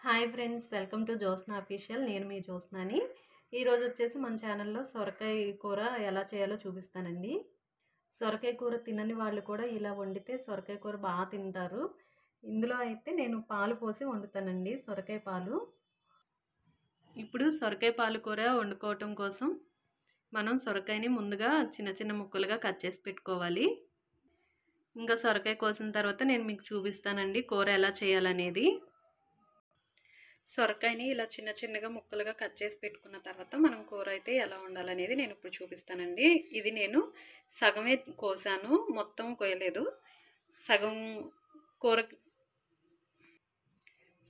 Hi friends, welcome to Jyotsna official. నేను మీ జ్యోత్స్నాని. ఈరోజు వచ్చేసి మన ఛానల్లో సొరకాయ కూర ఎలా చేయాలో చూపిస్తానండి. సొరకాయ కూర తినని వాళ్ళు కూడా ఇలా వండితే సొరకాయ కూర బాగా తింటారు. ఇందులో అయితే నేను పాలు పోసి వండుతానండి, సొరకాయ పాలు. ఇప్పుడు సొరకాయ పాలు కూర వండుకోవటం కోసం మనం సొరకాయని ముందుగా చిన్న చిన్న ముక్కలుగా కట్ చేసి పెట్టుకోవాలి. ఇంకా సొరకాయ కోసిన తర్వాత నేను మీకు చూపిస్తానండి కూర ఎలా చేయాలనేది. సొరకాయని ఇలా చిన్న చిన్నగా ముక్కలుగా కట్ చేసి పెట్టుకున్న తర్వాత మనం కూర అయితే ఎలా వండాలనేది నేను ఇప్పుడు చూపిస్తానండి. ఇది నేను సగమే కోసాను, మొత్తం కోయలేదు. సగం కూర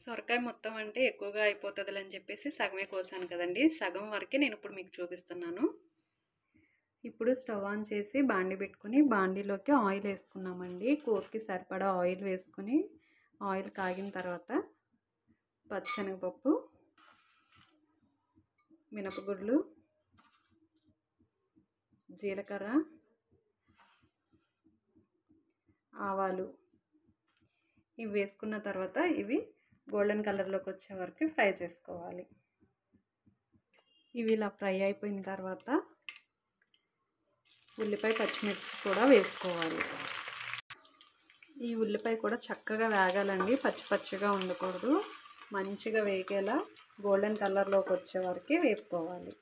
సొరకాయ మొత్తం అంటే ఎక్కువగా అయిపోతుంది అని చెప్పేసి సగమే కోసాను కదండి. సగం వరకే నేను ఇప్పుడు మీకు చూపిస్తున్నాను. ఇప్పుడు స్టవ్ ఆన్ చేసి బాండి పెట్టుకుని బాండీలోకి ఆయిల్ వేసుకున్నామండి. కూరకి సరిపడా ఆయిల్ వేసుకుని ఆయిల్ కాగిన తర్వాత పచ్చిశనగపప్పు, మినపగుళ్ళు, జీలకర్ర, ఆవాలు ఇవి వేసుకున్న తర్వాత ఇవి గోల్డెన్ కలర్లోకి వచ్చే వరకు ఫ్రై చేసుకోవాలి. ఇవి ఇలా ఫ్రై అయిపోయిన తర్వాత ఉల్లిపాయ పచ్చిమిర్చి కూడా వేసుకోవాలి. ఈ ఉల్లిపాయ కూడా చక్కగా వేగాలండి, పచ్చి పచ్చిగా ఉండకూడదు. మంచిగా వేగేలా గోల్డెన్ కలర్లోకి వచ్చే వరకు వేపుకోవాలి.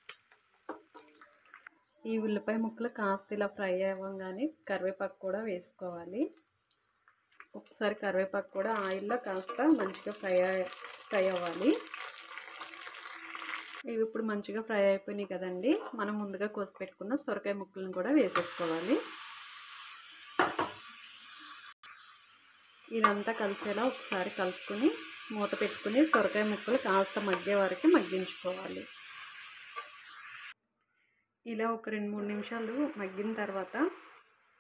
ఈ ఉల్లిపాయ ముక్కలు కాస్త ఇలా ఫ్రై అవ్వగానే కరివేపాకు కూడా వేసుకోవాలి. ఒకసారి కరివేపాకు కూడా ఆయిల్లో కాస్త మంచిగా ఫ్రై అవ్వాలి. ఇవి ఇప్పుడు మంచిగా ఫ్రై అయిపోయినాయి కదండి. మనం ముందుగా కోసి పెట్టుకున్న సొరకాయ ముక్కలను కూడా వేసేసుకోవాలి. ఇదంతా కలిసేలా ఒకసారి కలుపుకొని మూత పెట్టుకుని సొరకాయ ముక్కలు కాస్త మగ్గే వరకు మగ్గించుకోవాలి. ఇలా ఒక 2-3 నిమిషాలు మగ్గిన తర్వాత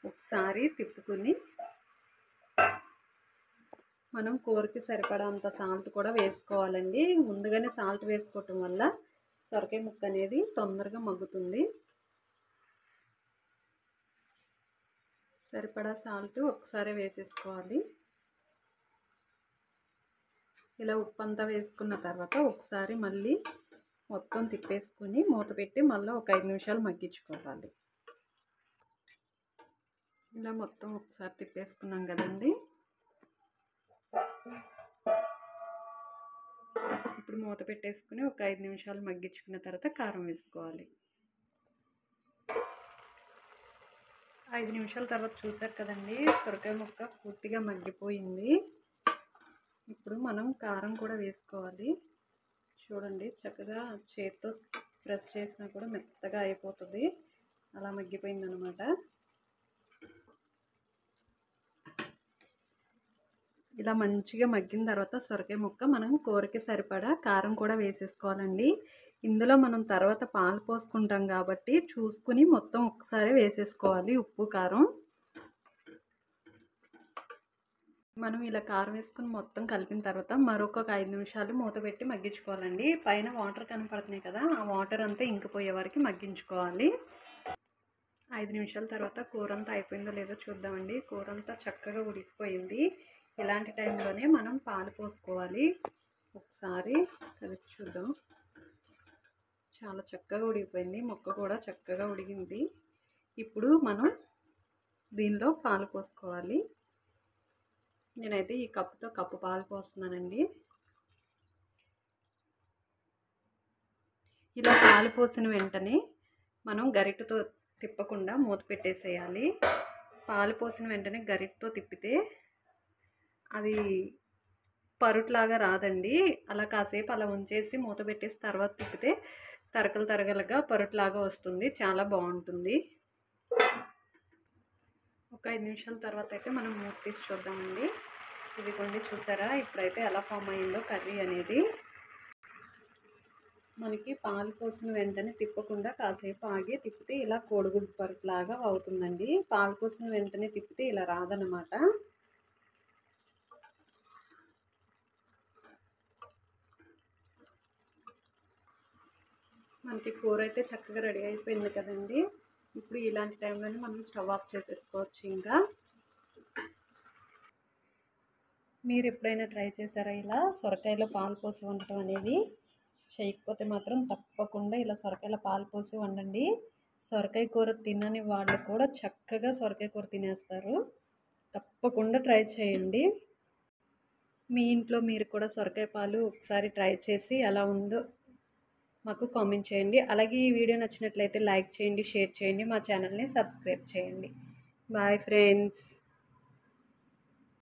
ఒకసారి తిప్పుకుని మనం కూరకి సరిపడంత సాల్ట్ కూడా వేసుకోవాలండి. ముందుగానే సాల్ట్ వేసుకోవటం వల్ల సొరకాయ ముక్క అనేది తొందరగా మగ్గుతుంది. సరిపడా సాల్ట్ ఒకసారి వేసేసుకోవాలి. ఇలా ఉప్పు అంతా వేసుకున్న తర్వాత ఒకసారి మళ్ళీ మొత్తం తిప్పేసుకుని మూత పెట్టి మళ్ళీ ఒక 5 నిమిషాలు మగ్గించుకోవాలి. ఇలా మొత్తం ఒకసారి తిప్పేసుకున్నాం కదండి. ఇప్పుడు మూత పెట్టేసుకుని ఒక 5 నిమిషాలు మగ్గించుకున్న తర్వాత కారం వేసుకోవాలి. 5 నిమిషాల తర్వాత చూసారు కదండి, సొరకాయ ముక్క పూర్తిగా మగ్గిపోయింది. ఇప్పుడు మనం కారం కూడా వేసుకోవాలి. చూడండి, చక్కగా చేతితో ప్రెస్ చేసినా కూడా మెత్తగా అయిపోతుంది, అలా మగ్గిపోయింది అనమాట. ఇలా మంచిగా మగ్గిన తర్వాత సొరకాయ ముక్క మనం కూరకి సరిపడా కారం కూడా వేసేసుకోవాలండి. ఇందులో మనం తర్వాత పాలు పోసుకుంటాం కాబట్టి చూసుకుని మొత్తం ఒకసారి వేసేసుకోవాలి ఉప్పు కారం. మనం ఇలా కారం వేసుకుని మొత్తం కలిపిన తర్వాత మరొక 5 నిమిషాలు మూత పెట్టి మగ్గించుకోవాలండి. పైన వాటర్ కనపడుతున్నాయి కదా, ఆ వాటర్ అంతా ఇంకిపోయే వరకు మగ్గించుకోవాలి. 5 నిమిషాల తర్వాత కూర అంతా అయిపోయిందో లేదో చూద్దామండి. కూర అంతా చక్కగా ఉడికిపోయింది. ఇలాంటి టైంలోనే మనం పాలు పోసుకోవాలి. ఒకసారి కలిపి చూద్దాం. చాలా చక్కగా ఉడికిపోయింది, ముక్క కూడా చక్కగా ఉడికింది. ఇప్పుడు మనం దీనిలో పాలు పోసుకోవాలి. నేనైతే ఈ కప్పుతో కప్పు పాలు పోస్తున్నానండి. ఇలా పాలు పోసిన వెంటనే మనం గరిటెతో తిప్పకుండా మూత పెట్టేసేయాలి. పాలు పోసిన వెంటనే గరిటెతో తిప్పితే అది పరుట్లాగా రాదండి. అలా కాసేపు అలా ఉంచేసి మూత పెట్టేసి తర్వాత తిప్పితే తరగలు తరగలుగా పరుట్లాగా వస్తుంది, చాలా బాగుంటుంది. ఒక 5 నిమిషాల తర్వాత అయితే మనం మూత తీసి చూద్దామండి. ఇదిగోండి, చూసారా ఇప్పుడైతే ఎలా ఫామ్ అయ్యిందో కర్రీ అనేది. మనకి పాలు పోసిన వెంటనే తిప్పకుండా కాసేపు ఆగి తిప్పితే ఇలా కోడిగుడ్డు పరుపులాగా అవుతుందండి. పాలు పోసిన వెంటనే తిప్పితే ఇలా రాదనమాట. మనకి కూర అయితే చక్కగా రెడీ అయిపోయింది కదండి. ఇప్పుడు ఇలాంటి టైంలోనే మనం స్టవ్ ఆఫ్ చేసేసుకోవచ్చు. ఇంకా మీరు ఎప్పుడైనా ట్రై చేశారా ఇలా సొరకాయలో పాలు పోసి వండటం అనేది? చేయకపోతే మాత్రం తప్పకుండా ఇలా సొరకాయలో పాలు పోసి వండండి. సొరకాయ కూర తినని వాళ్ళు కూడా చక్కగా సొరకాయ కూర తినేస్తారు. తప్పకుండా ట్రై చేయండి. మీ ఇంట్లో మీరు కూడా సొరకాయ పాలు ఒకసారి ట్రై చేసి ఎలా ఉందో మాకు కామెంట్ చేయండి. అలాగే ఈ వీడియో నచ్చినట్లయితే లైక్ చేయండి, షేర్ చేయండి, మా ఛానల్ని సబ్స్క్రైబ్ చేయండి. Bye friends.